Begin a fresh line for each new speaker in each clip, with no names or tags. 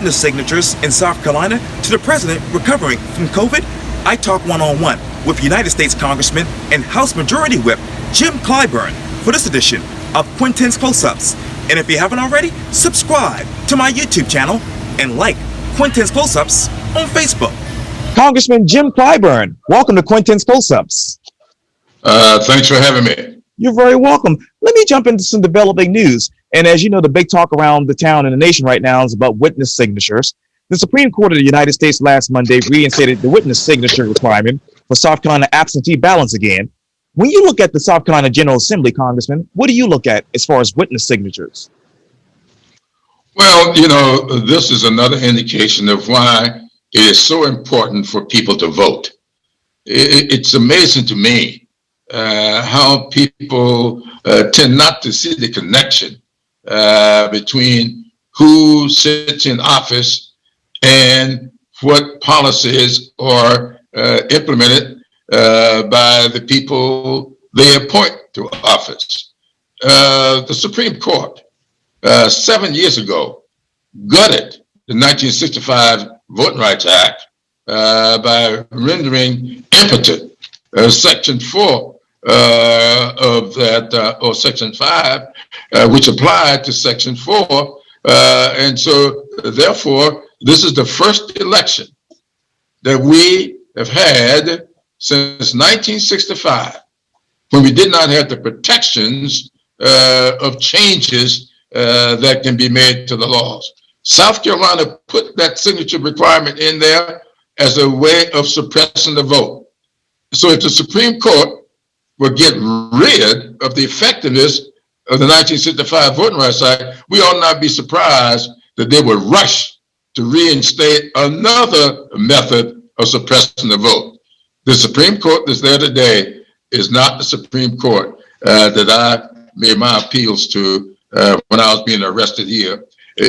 witness signatures in South Carolina to the president recovering from COVID, I talk one-on-one with United States Congressman and House Majority Whip Jim Clyburn for this edition of Quintin's Close-Ups. And if you haven't already, subscribe to my YouTube channel and like Quintin's Close-Ups on Facebook. Congressman Jim Clyburn, welcome to Quintin's Close-Ups.
Thanks for having me.
You're very welcome. Let me jump into some developing news. And as you know, the big talk around the town and the nation right now is about witness signatures. The Supreme Court of the United States last Monday reinstated the witness signature requirement for South Carolina absentee ballots again. When you look at the South Carolina General Assembly, Congressman, what do you look at as far as witness signatures?
Well, this is another indication of why it is so important for people to vote. It's amazing to me how people tend not to see the connection between who sits in office and what policies are implemented by the people they appoint to office. The Supreme Court 7 years ago gutted the 1965 Voting Rights Act by rendering impotent Section 4 of that, or Section 5, which applied to Section 4. And so, therefore, this is the first election that we have had since 1965 when we did not have the protections of changes that can be made to the laws. South Carolina put that signature requirement in there as a way of suppressing the vote. So if the Supreme Court will get rid of the effectiveness of the 1965 Voting Rights Act, we ought not be surprised that they would rush to reinstate another method of suppressing the vote. The Supreme Court that's there today is not the Supreme Court that I made my appeals to when I was being arrested here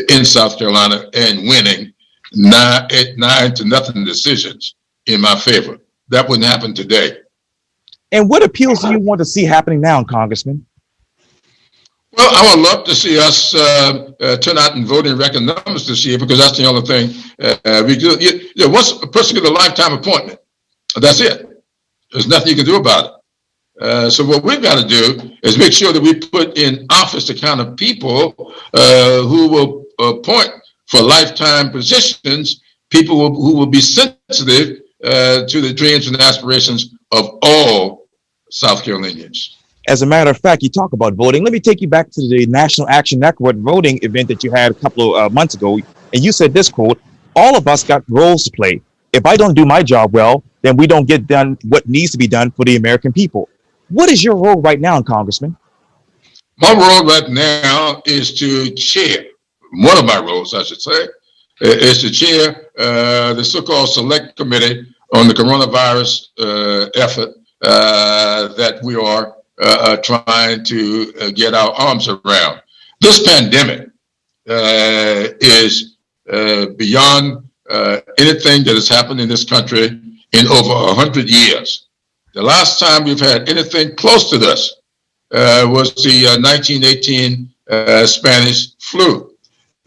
in South Carolina and winning 9-0 decisions in my favor. That wouldn't happen today.
And what appeals do you want to see happening now, Congressman?
Well, I would love to see us turn out and vote in record numbers this year, because that's the only thing we do. Once a person gets a lifetime appointment, that's it. There's nothing you can do about it. So what we've got to do is make sure that we put in office the kind of people who will appoint for lifetime positions, people who will be sensitive to the dreams and aspirations of all South Carolinians.
As a matter of fact, you talk about voting. Let me take you back to the National Action Network voting event that you had a couple of months ago. And you said this quote, "All of us got roles to play. If I don't do my job well, then we don't get done what needs to be done for the American people." What is your role right now, Congressman?
My role right now is to chair, one of my roles, I should say, is to chair the so-called select committee on the coronavirus effort that we are trying to get our arms around. This pandemic is beyond anything that has happened in this country in over 100 years. The last time we've had anything close to this was the 1918 Spanish flu.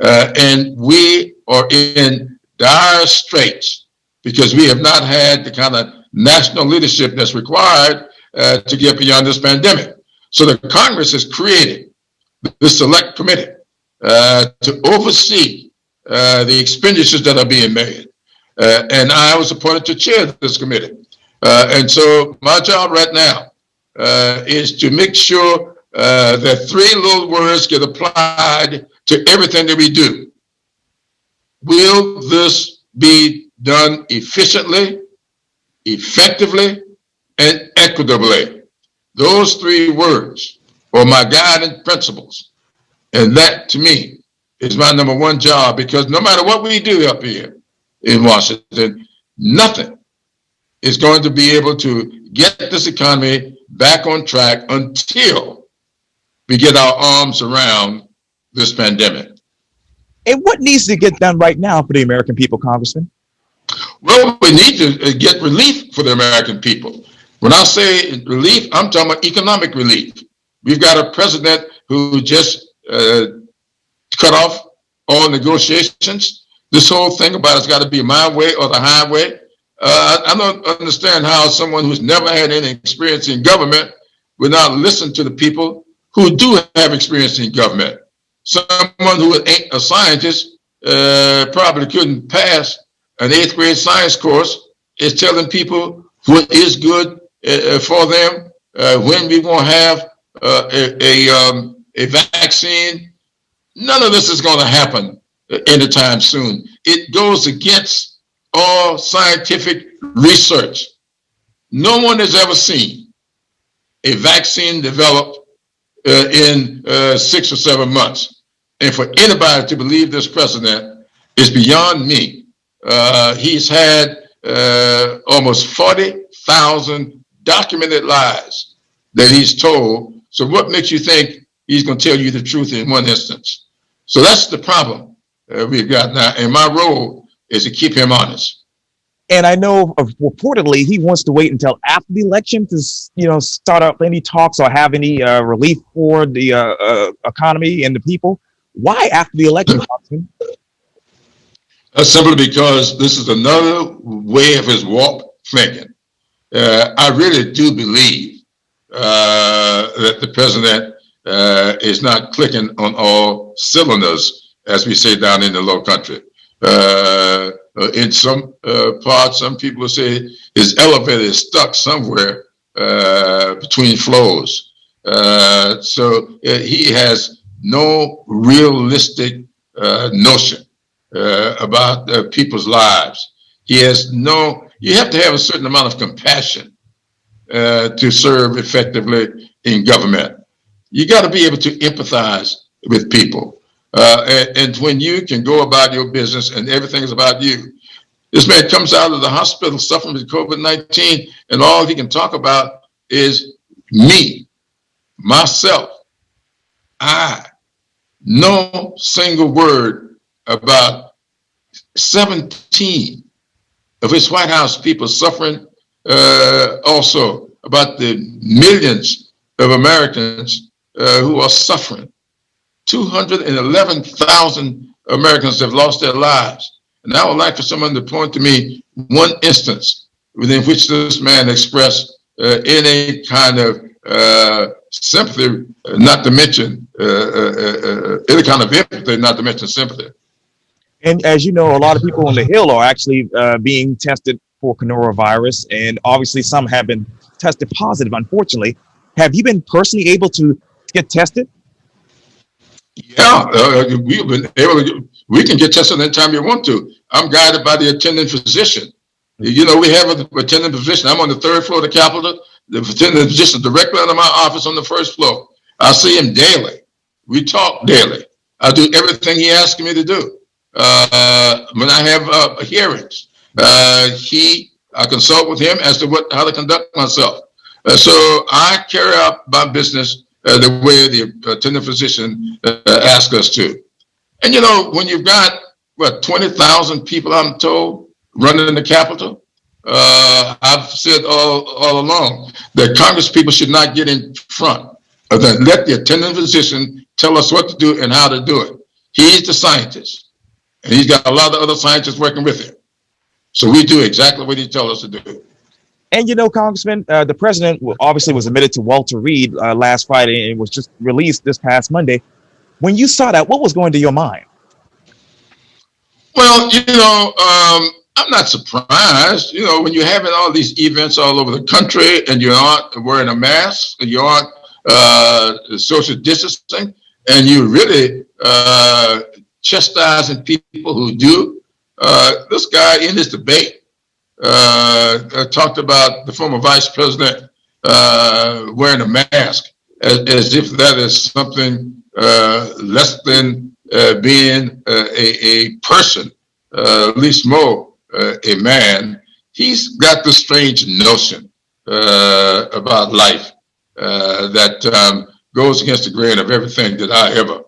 And we are in dire straits because we have not had the kind of national leadership that's required to get beyond this pandemic. So the Congress has created this select committee to oversee the expenditures that are being made. And I was appointed to chair this committee. And so my job right now is to make sure that three little words get applied to everything that we do. Will this be done efficiently, effectively, and equitably? Those three words are my guiding principles. And that, to me, is my number one job, because no matter what we do up here in Washington, nothing is going to be able to get this economy back on track until we get our arms around this pandemic.
And what needs to get done right now for the American people, Congressman?
Well, we need to get relief for the American people. When I say relief, I'm talking about economic relief. We've got a president who just cut off all negotiations This whole thing about it's got to be my way or the highway. I don't understand how someone who's never had any experience in government would not listen to the people who do have experience in government. Someone who ain't a scientist probably couldn't pass an 8th grade science course is telling people what is good for them, when we won't have a vaccine. None of this is going to happen anytime soon. It goes against all scientific research. No one has ever seen a vaccine developed in 6 or 7 months. And for anybody to believe this president is beyond me. He's had almost 40,000 documented lies that he's told. So what makes you think he's going to tell you the truth in one instance? So that's the problem we've got now. And my role is to keep him honest.
And I know reportedly he wants to wait until after the election to, start up any talks or have any relief for the economy and the people. Why after the election, Congressman?
Simply because this is another way of his warped thinking. I really do believe that the president is not clicking on all cylinders, as we say down in the low country. In some parts, some people say his elevator is stuck somewhere between floors. So he has no realistic notion about people's lives. He has you have to have a certain amount of compassion to serve effectively in government. You got to be able to empathize with people. And when you can go about your business and everything is about you, this man comes out of the hospital suffering with COVID-19 and all he can talk about is me, myself, I. No single word about 17 of his White House people suffering, also about the millions of Americans who are suffering. 211,000 Americans have lost their lives. And I would like for someone to point to me one instance within which this man expressed any kind of sympathy, not to mention any kind of empathy, not to mention sympathy.
And as you know, a lot of people on the Hill are actually being tested for coronavirus, and obviously some have been tested positive, unfortunately. Have you been personally able to get tested?
Yeah, we've been able to. We can get tested anytime you want to. I'm guided by the attending physician. You know, we have an attending physician. I'm on the 3rd floor of the Capitol. The attending physician directly under my office on the 1st floor. I see him daily. We talk daily. I do everything he asks me to do. When I have hearings, I consult with him as to how to conduct myself. So I carry out my business the way the attending physician asks us to. And you know, when you've got 20,000 people, I'm told, running the Capitol, I've said all along that Congress people should not get in front of that. Let the attending physician tell us what to do and how to do it. He's the scientist, and he's got a lot of other scientists working with him. So we do exactly what he tells us to do.
And you know, Congressman, the president obviously was admitted to Walter Reed last Friday and was just released this past Monday. When you saw that, what was going to your mind?
Well, you know, I'm not surprised. You know, when you're having all these events all over the country and you aren't wearing a mask, you aren't social distancing, and you really chastising people who do. This guy in this debate talked about the former vice president wearing a mask as if that is something less than being a person, at least more a man. He's got this strange notion about life that goes against the grain of everything that I ever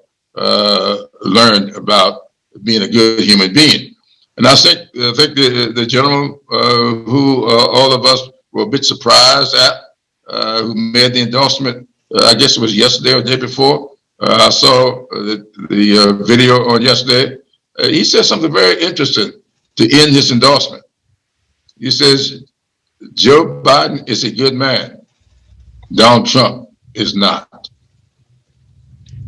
learned about being a good human being. And I think the gentleman who all of us were a bit surprised at, who made the endorsement, I guess it was yesterday or the day before. I saw the video on yesterday. he said something very interesting to end his endorsement. He says, Joe Biden is a good man. Donald Trump is not.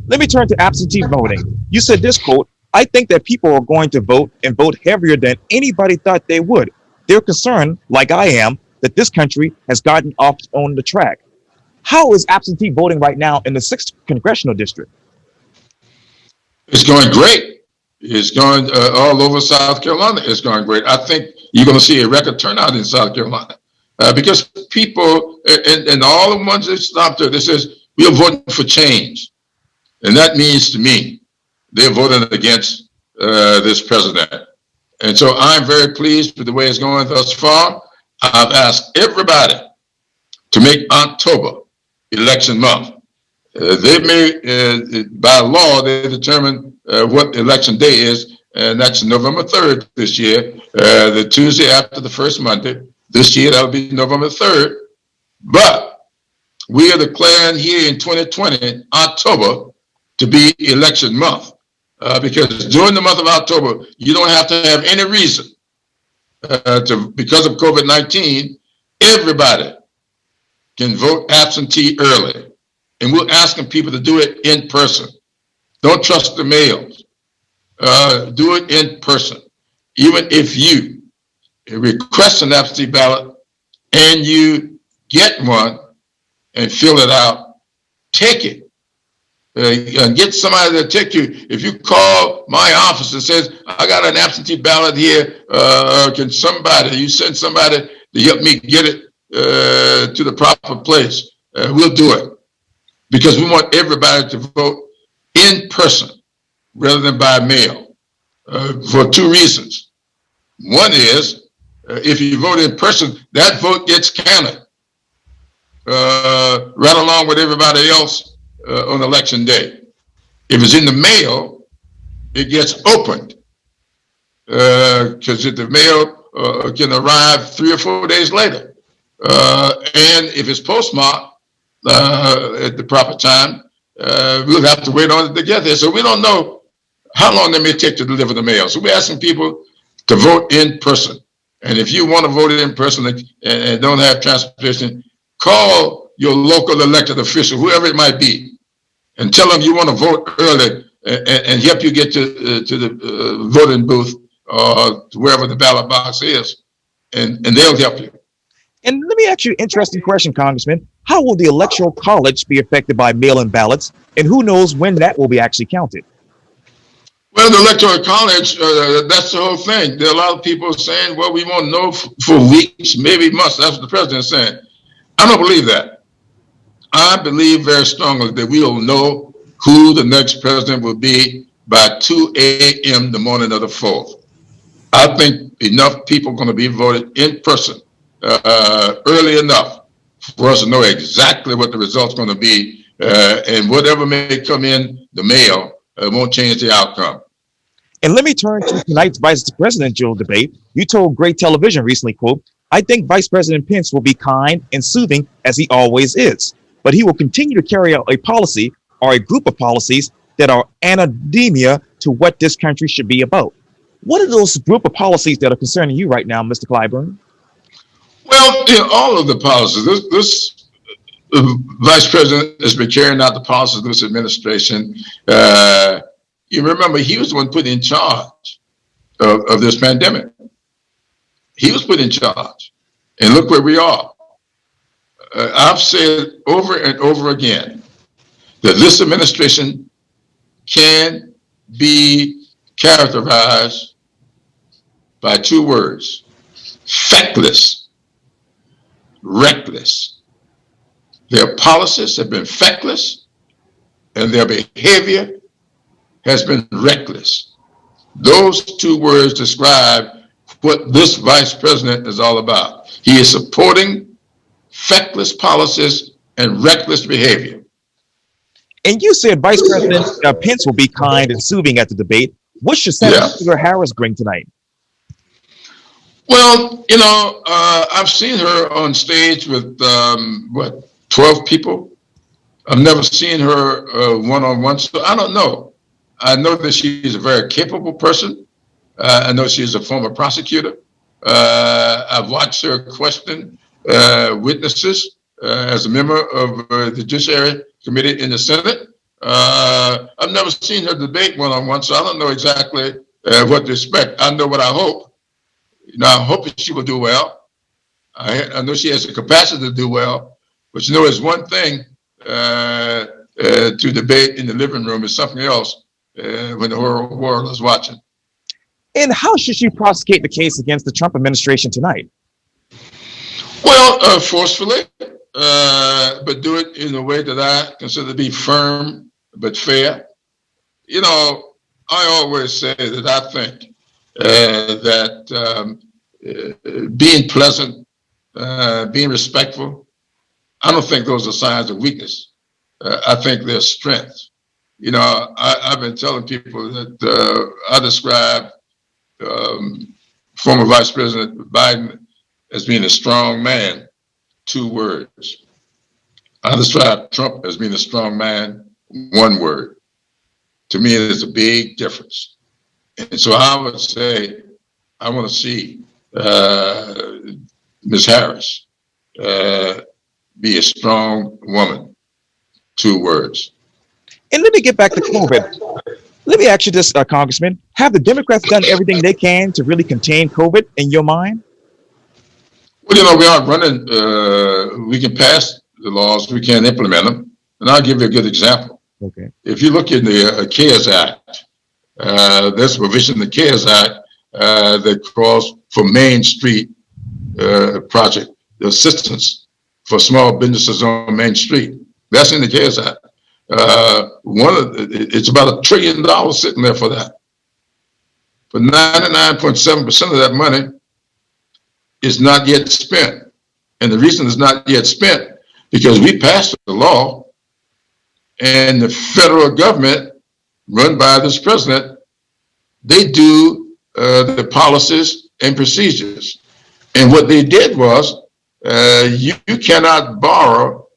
Let me turn to absentee voting. You said this, quote, I think that people are going to vote and vote heavier than anybody thought they would. They're concerned, like I am, that this country has gotten off on the track. How is absentee voting right now in the 6th congressional district?
It's going great. It's going all over South Carolina. It's going great. I think you're going to see a record turnout in South Carolina because people and all the ones that stopped there, they says, we are voting for change. And that means to me, they're voting against this president. And so I'm very pleased with the way it's going thus far. I've asked everybody to make October election month. They may, by law, they determine what election day is, and that's November 3rd this year, the Tuesday after the first Monday. This year, that'll be November 3rd. But we are declaring here in 2020, October, to be election month. Because during the month of October, you don't have to have any reason because of COVID-19, everybody can vote absentee early. And we're asking people to do it in person. Don't trust the mails. Do it in person. Even if you request an absentee ballot and you get one and fill it out, take it. And get somebody to take you. If you call my office and says, I got an absentee ballot here, you send somebody to help me get it to the proper place, we'll do it. Because we want everybody to vote in person rather than by mail for two reasons. One is, if you vote in person, that vote gets counted right along with everybody else on election day. If it's in the mail, it gets opened because the mail can arrive 3 or 4 days later. And if it's postmarked at the proper time, we'll have to wait on it to get there. So we don't know how long it may take to deliver the mail. So we're asking people to vote in person. And if you want to vote in person and don't have transportation, call your local elected official, whoever it might be, and tell them you want to vote early and help you get to the voting booth or wherever the ballot box is, and they'll help you.
And let me ask you an interesting question, Congressman. How will the Electoral College be affected by mail-in ballots, and who knows when that will be actually counted?
Well, the Electoral College, that's the whole thing. There are a lot of people saying, well, we won't know for weeks, maybe months. That's what the president's saying. I don't believe that. I believe very strongly that we will know who the next president will be by 2 a.m. the morning of the 4th. I think enough people are going to be voted in person early enough for us to know exactly what the result's going to be, and whatever may come in the mail won't change the outcome.
And let me turn to tonight's vice presidential debate. You told Great Television recently, quote, I think Vice President Pence will be kind and soothing as he always is, but he will continue to carry out a policy or a group of policies that are anademia to what this country should be about. What are those group of policies that are concerning you right now, Mr. Clyburn?
Well, in all of the policies, this vice president has been carrying out the policies of this administration. You remember, he was the one put in charge of this pandemic. He was put in charge. And look where we are. I've said over and over again that this administration can be characterized by two words: feckless, reckless. Their policies have been feckless and their behavior has been reckless. Those two words describe what this vice president is all about. He is supporting feckless policies and reckless behavior.
And you said Vice President Pence will be kind and soothing at the debate. What should Senator Harris bring tonight?
Well, you know, I've seen her on stage with, 12 people. I've never seen her one-on-one, so I don't know. I know that she is a very capable person. I know she is a former prosecutor. I've watched her question witnesses as a member of the Judiciary Committee in the Senate. I've never seen her debate one-on-one, so I don't know exactly what to expect. I know what I hope. I hope that she will do well. I know she has the capacity to do well, but it's one thing to debate in the living room is something else when the whole world is watching.
And how should she prosecute the case against the Trump administration tonight?
Well, forcefully, but do it in a way that I consider to be firm but fair. I always say that I think that being pleasant, being respectful, I don't think those are signs of weakness. I think they're strength. I've been telling people that I describe former Vice President Biden as being a strong man, 2 words. I describe Trump as being a strong man, 1 word. To me, there's a big difference. And so I would say, I want to see Ms. Harris be a strong woman, 2 words.
And let me get back to COVID. Let me ask you this, Congressman. Have the Democrats done everything they can to really contain COVID in your mind?
Well, we aren't running. We can pass the laws. We can't implement them. And I'll give you a good example.
Okay.
If you look in the CARES Act, there's a provision in the CARES Act that calls for Main Street project, the assistance for small businesses on Main Street. That's in the CARES Act. It's about $1 trillion sitting there for that. But 99.7% of that money is not yet spent. And the reason it's not yet spent, because we passed the law and the federal government run by this president, they do the policies and procedures. And what they did was, you cannot borrow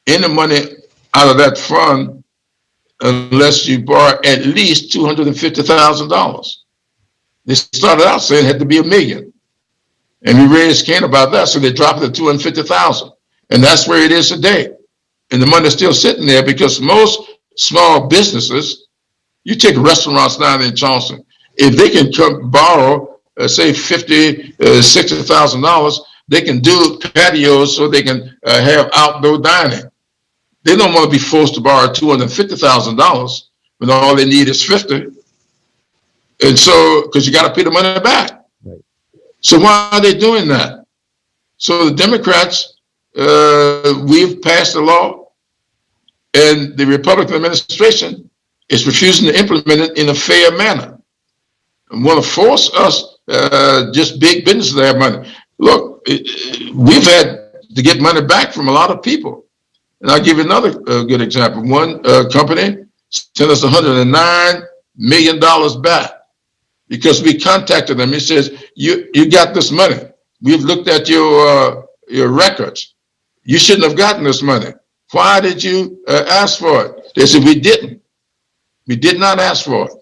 any money out of that fund unless you borrow at least $250,000. They started out saying it had to be $1 million. And we raised Cain about that, so they dropped it to $250,000. And that's where it is today. And the money's still sitting there because most small businesses, you take restaurants down in Charleston, if they can come borrow, say $50,000, $60,000, they can do patios so they can have outdoor dining. They don't want to be forced to borrow $250,000 when all they need is $50,000. And so, because you got to pay the money back. Right. So why are they doing that? So the Democrats, we've passed the law, and the Republican administration is refusing to implement it in a fair manner and want to force us, just big business to have money. Look, we've had to get money back from a lot of people. And I'll give you another good example. One company sent us $109 million back because we contacted them. He says, you got this money. We've looked at your records. You shouldn't have gotten this money. Why did you ask for it? They said, we didn't. We did not ask for it.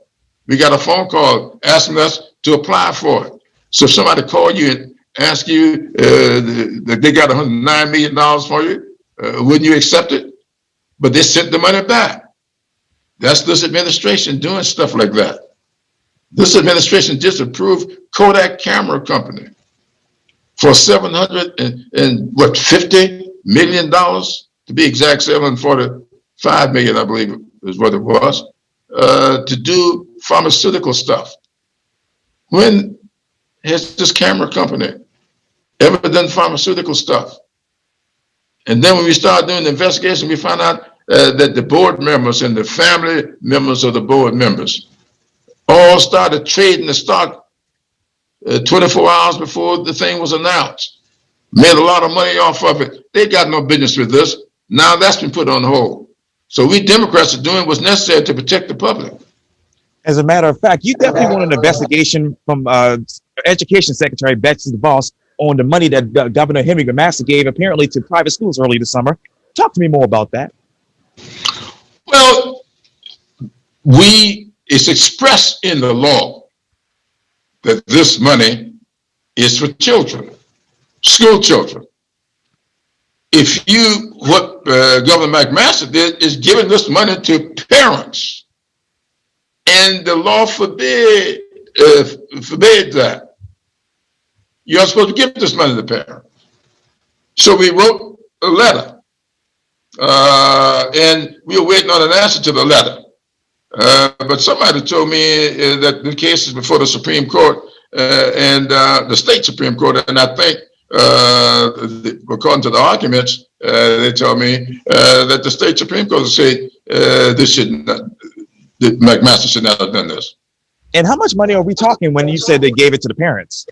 We got a phone call asking us to apply for it. So if somebody called you and asked you that they got $109 million for you, wouldn't you accept it? But they sent the money back. That's this administration doing stuff like that. This administration just approved Kodak Camera Company for $750 million, to be exact, $745 million, I believe is what it was, to do pharmaceutical stuff. When has this camera company ever done pharmaceutical stuff? And then when we started doing the investigation, we found out that the board members and the family members of the board members all started trading the stock 24 hours before the thing was announced. Made a lot of money off of it. They got no business with this. Now that's been put on hold. So we Democrats are doing what's necessary to protect the public.
As a matter of fact, you definitely want an investigation from Education Secretary Betsy DeVos on the money that Governor Henry McMaster gave apparently to private schools early this summer. Talk to me more about that.
Well, we it's expressed in the law that this money is for children, school children. What Governor McMaster did is giving this money to parents, and the law forbade that. You're not supposed to give this money to parents. So we wrote a letter, and we were waiting on an answer to the letter. But somebody told me that the case is before the Supreme Court and the state Supreme Court, and I think, according to the arguments, they told me that the state Supreme Court said that McMaster should not have done this.
And how much money are we talking when you said they gave it to the parents?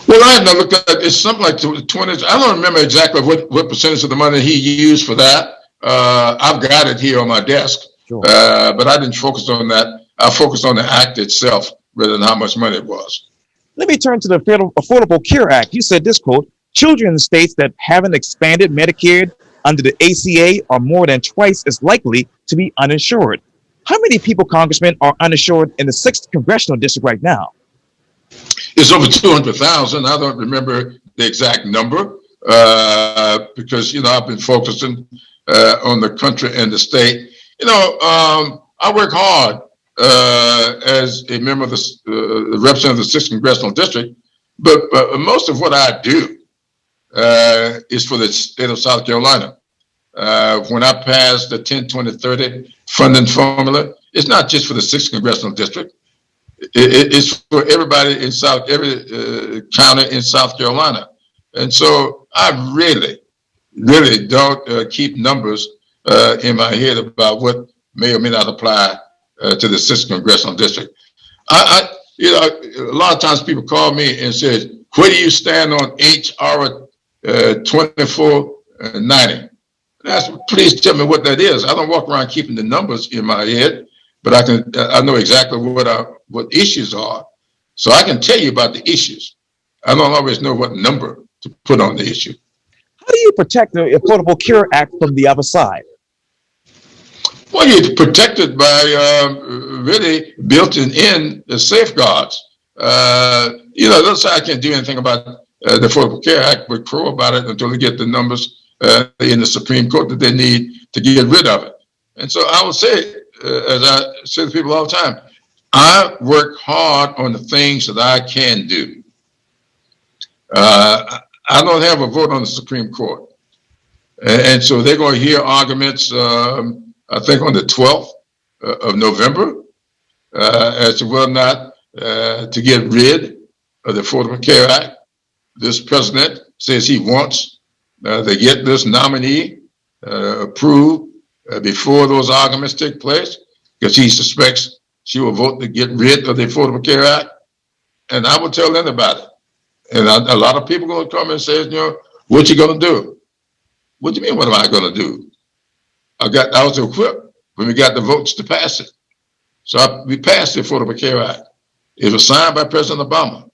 Well, I haven't looked at it. It's something like 20. I don't remember exactly what percentage of the money he used for that. I've got it here on my desk, sure. But I didn't focus on that. I focused on the act itself rather than how much money it was.
Let me turn to the Affordable Care Act. You said this, quote, children in states that haven't expanded Medicare under the ACA are more than twice as likely to be uninsured. How many people, Congressman, are uninsured in the 6th Congressional District right now?
It's over 200,000. I don't remember the exact number because, I've been focusing on the country and the state. I work hard as a member of the representative of the 6th Congressional District, but most of what I do is for the state of South Carolina. When I passed the 10-20-30 funding formula, it's not just for the 6th Congressional District. It's for everybody in every county in South Carolina. And so I really don't keep numbers in my head about what may or may not apply to the 6th Congressional District. A lot of times people call me and say, where do you stand on HR 2490? Please tell me what that is. I don't walk around keeping the numbers in my head, but I know exactly what issues are. So I can tell you about the issues. I don't always know what number to put on the issue.
How do you protect the Affordable Care Act from the other side?
Well, you're protected by really built-in the safeguards. Those I can't do anything about the Affordable Care Act, but crow about it until they get the numbers in the Supreme Court that they need to get rid of it. And so I would say, as I say to people all the time, I work hard on the things that I can do. I don't have a vote on the Supreme Court. And so they're going to hear arguments, I think on the 12th of November, as to whether or not to get rid of the Affordable Care Act. This president says he wants to get this nominee approved before those arguments take place, because he suspects she will vote to get rid of the Affordable Care Act. And I will tell them about it. And a lot of people are going to come and say, what you going to do? What do you mean, what am I going to do? I was equipped when we got the votes to pass it. So we passed the Affordable Care Act. It was signed by President Obama.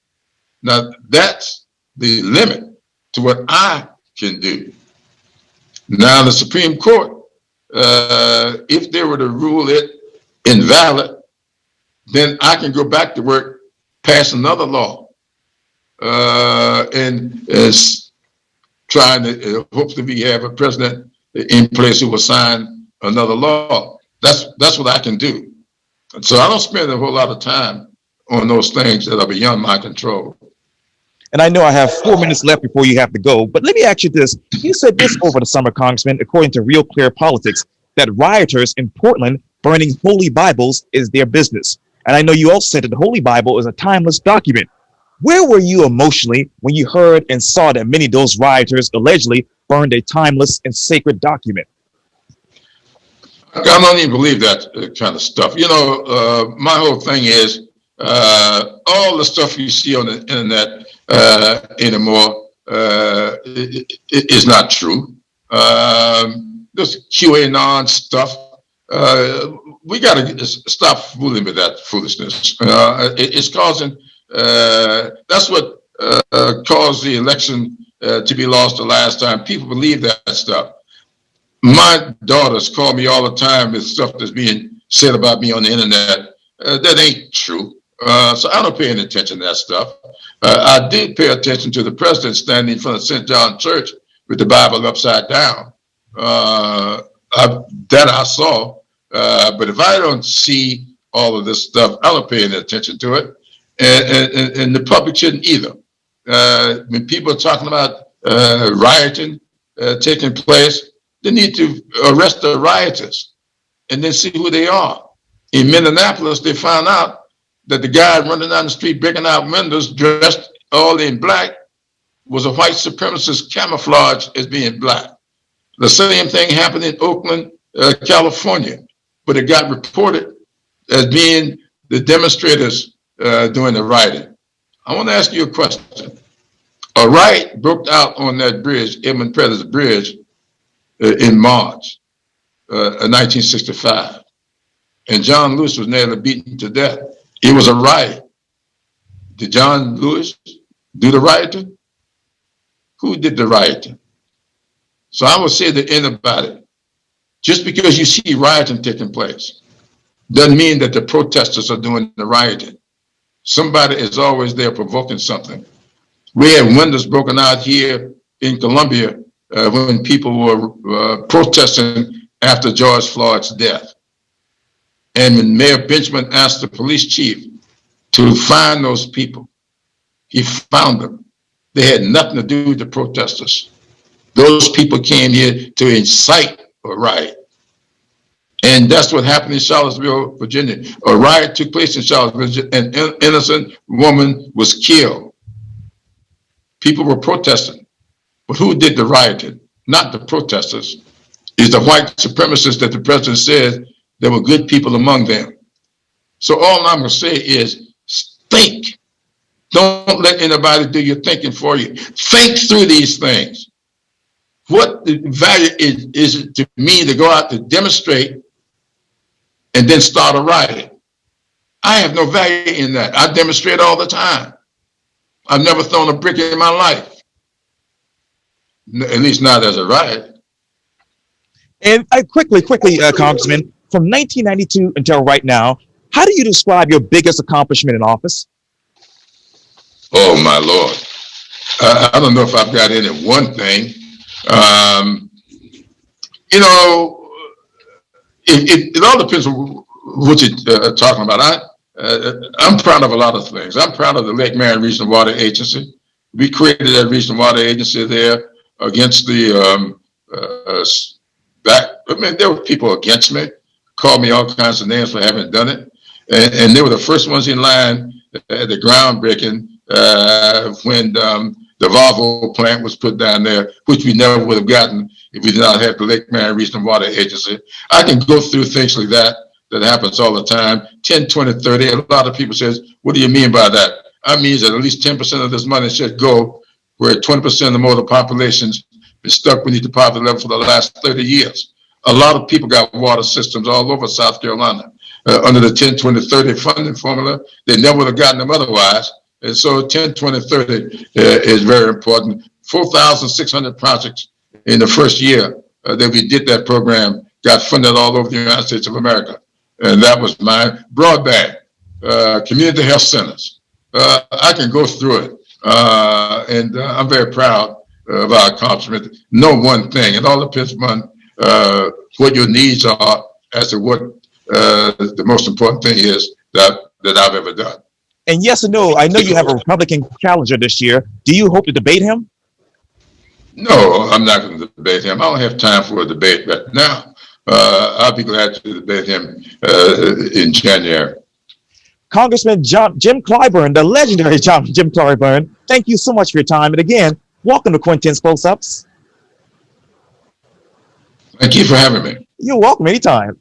Now, that's the limit to what I can do. Now, the Supreme Court, if they were to rule it invalid, then I can go back to work, pass another law, and trying to hopefully we have a president in place who will sign another law. That's what I can do. And so I don't spend a whole lot of time on those things that are beyond my control.
And I know I have 4 minutes left before you have to go, but let me ask you this. You said this over the summer, Congressman, according to Real Clear Politics, that rioters in Portland burning holy Bibles is their business. And I know you also said that the Holy Bible is a timeless document. Where were you emotionally when you heard and saw that many of those rioters allegedly burned a timeless and sacred document?
I don't even believe that kind of stuff. My whole thing is all the stuff you see on the internet anymore is not true. This QAnon stuff, we got to stop fooling with that foolishness. It's causing, that's what caused the election to be lost the last time. People believe that stuff. My daughters call me all the time with stuff that's being said about me on the internet. that ain't true. So I don't pay any attention to that stuff. I did pay attention to the president standing in front of St. John Church with the Bible upside down. That I saw. But if I don't see all of this stuff, I don't pay any attention to it. And the public shouldn't either. When people are talking about rioting taking place, they need to arrest the rioters and then see who they are. In Minneapolis, they found out that the guy running down the street breaking out windows dressed all in black was a white supremacist camouflage as being black. The same thing happened in Oakland, California, but it got reported as being the demonstrators doing the rioting. I want to ask you a question. A riot broke out on that bridge, Edmund Pettus Bridge, in March 1965. And John Lewis was nearly beaten to death. It was a riot. Did John Lewis do the rioting? Who did the rioting? So I would say to anybody, just because you see rioting taking place, doesn't mean that the protesters are doing the rioting. Somebody is always there provoking something. We had windows broken out here in Columbia when people were protesting after George Floyd's death. And when Mayor Benjamin asked the police chief to find those people, he found them. They had nothing to do with the protesters. Those people came here to incite a riot. And that's what happened in Charlottesville, Virginia. A riot took place in Charlottesville. An innocent woman was killed. People were protesting. But who did the rioting? Not the protesters. It's the white supremacists that the president said there were good people among them. So all I'm going to say is think. Don't let anybody do your thinking for you. Think through these things. What the value is it to me to go out to demonstrate and then start a riot? I have no value in that. I demonstrate all the time. I've never thrown a brick in my life, at least not as a riot.
And quickly, Congressman, from 1992 until right now, how do you describe your biggest accomplishment in office?
Oh, my Lord. I don't know if I've got any one thing. You know, it all depends on what you're talking about. I'm proud of a lot of things. I'm proud of the Lake Marion Regional Water Agency. We created that regional water agency there against the there were people against me, called me all kinds of names for having done it. And they were the first ones in line at the groundbreaking when the Volvo plant was put down there, which we never would have gotten if we did not have the Lake Marion Regional Water Agency. I can go through things like that happens all the time. 10, 20, 30. A lot of people says, what do you mean by that? I mean that at least 10% of this money should go where 20% or more of the population's been stuck beneath the poverty level for the last 30 years. A lot of people got water systems all over South Carolina under the 10, 20, 30 funding formula. They never would have gotten them otherwise. And so 10, 20, 30 is very important. 4,600 projects in the first year that we did that program got funded all over the United States of America. And that was my broadband, community health centers. I can go through it. And I'm very proud of our accomplishment. No one thing. It all depends on what your needs are as to what the most important thing is that I've ever done.
And yes or no, I know you have a Republican challenger this year. Do you hope to debate him?
No, I'm not going to debate him. I don't have time for a debate right now. I'll be glad to debate him in January.
Congressman Jim Clyburn, the legendary Jim Clyburn, thank you so much for your time. And again, welcome to Quintin's Close-Ups.
Thank you for having me.
You're welcome anytime.